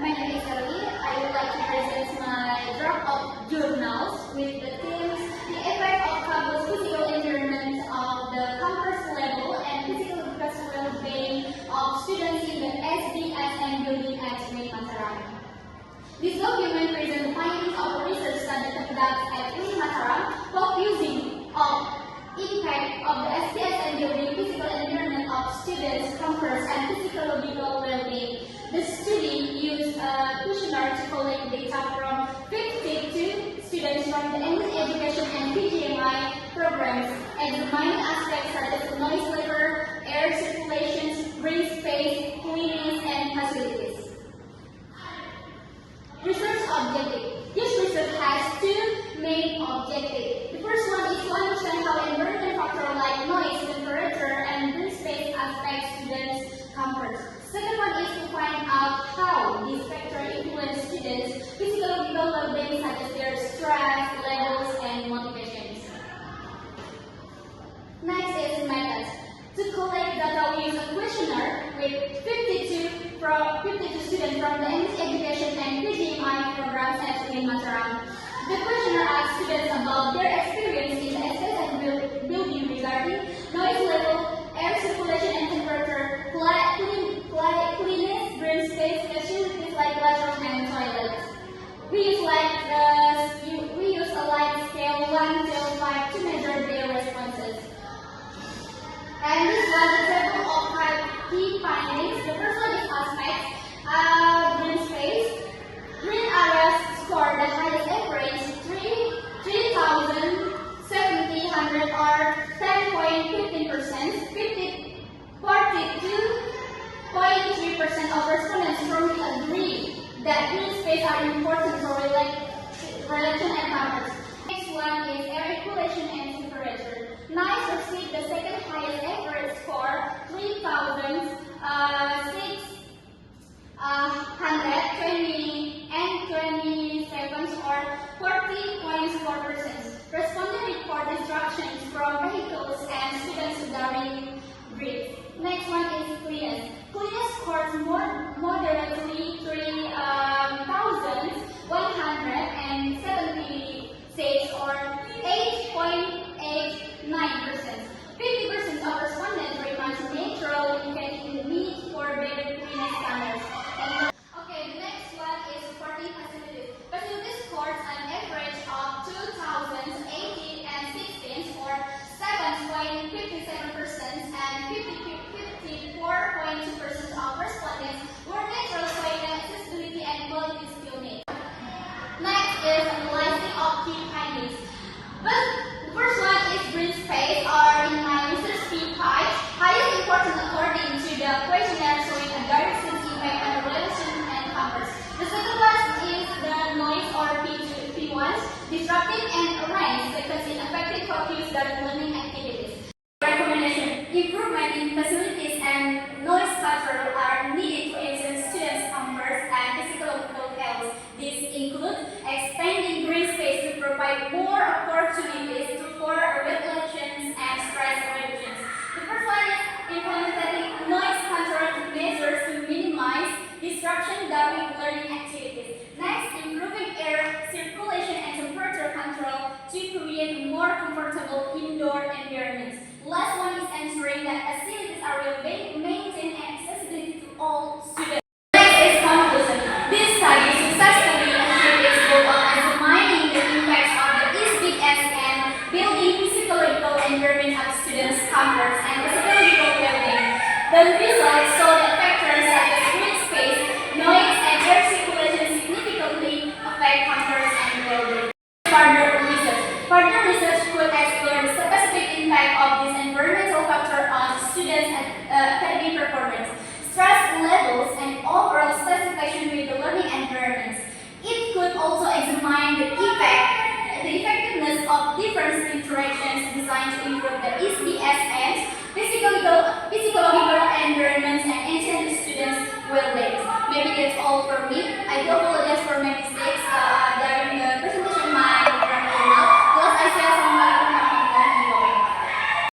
My name is Ellie. I would like to present my draft of journals with the themes: the effect of campus physical environment of the campus level and physical education well-being of students in the SDSN building at UIN Mataram. This document presents the findings of a research study conducted at UIN Mataram, focusing on impact of the SDSN building physical environment of students, campus, and physiological well-being. The study used a questionnaire to collect data from 52 students from the English education and PGMI programs, examining aspects such as noise level, air circulation, green space, cleanliness, and facilities. Research objective. This research has two main objectives. The first one is to understand how environmental factors like noise, temperature, and green space affect students' comfort. Second one is to find out how these factors influence students' physiological well-being, such as their stress levels and motivations. Next is methods. To collect data, we use a questionnaire with 52 students from the English education and PGMI programs at UIN Mataram. The questionnaire asks students about their experience in the SDSN building regarding noise level, air circulation and temperature, cleanliness, green space, facilities like classroom and toilets. We use a light scale 1 to 5 to measure their responses. And this was a table of 5 key findings. The first one is aspects. Green space. Green areas scored the highest average, 3,700 or 10.15%. 42.3% of respondents strongly agree that green space are important for relation and comfort. Next one is air circulation and temperature. NICE received the second highest average score, 3,620 and 27 or 40.4%. Respondents report disruptions from vehicles and students during breaks. Next one is cleanliness. Cleanliness scores moderately 3,176 or 8.89%. 50% of respondents recommend neutral indicating the need for better cleanliness standards. Okay, the next one is supporting facilities. Facilities scores an average of 2,018 and 16 or 7.57% and 54.2% of respondents were neutral showing accessibility and quality skill needs. Next is analyzing of key findings. The first one is green space, or in my research key 5, highest important according to the questionnaire, showing a direct impact on relation and comfort. The second one is the noise, or P1, disruptive and arrange because it affected focus during learning activities. Recommendation: improvement in facilities and noise control are needed to enhance students' comfort and physiological health. These include expanding green space to provide more opportunities for regulations and stress reductions. The first one is implementing noise control measures to minimize disruption during learning activities. Next, improving air circulation and temperature control to create more comfortable indoor environments. Last one is ensuring that facilities are well maintained and accessibility to all students. Next is conclusion. This study successfully achieved its goal of examining the impacts of the SDSN building physiological environment of students' comfort and physiological well-being. The results show that factors such as green space, noise, and air circulation significantly affect comfort and well-being. Further research could explore the specific impact of this environmental factor on students' academic performance, stress levels, and overall satisfaction with the learning environments. It could also examine the effectiveness of different interactions designed to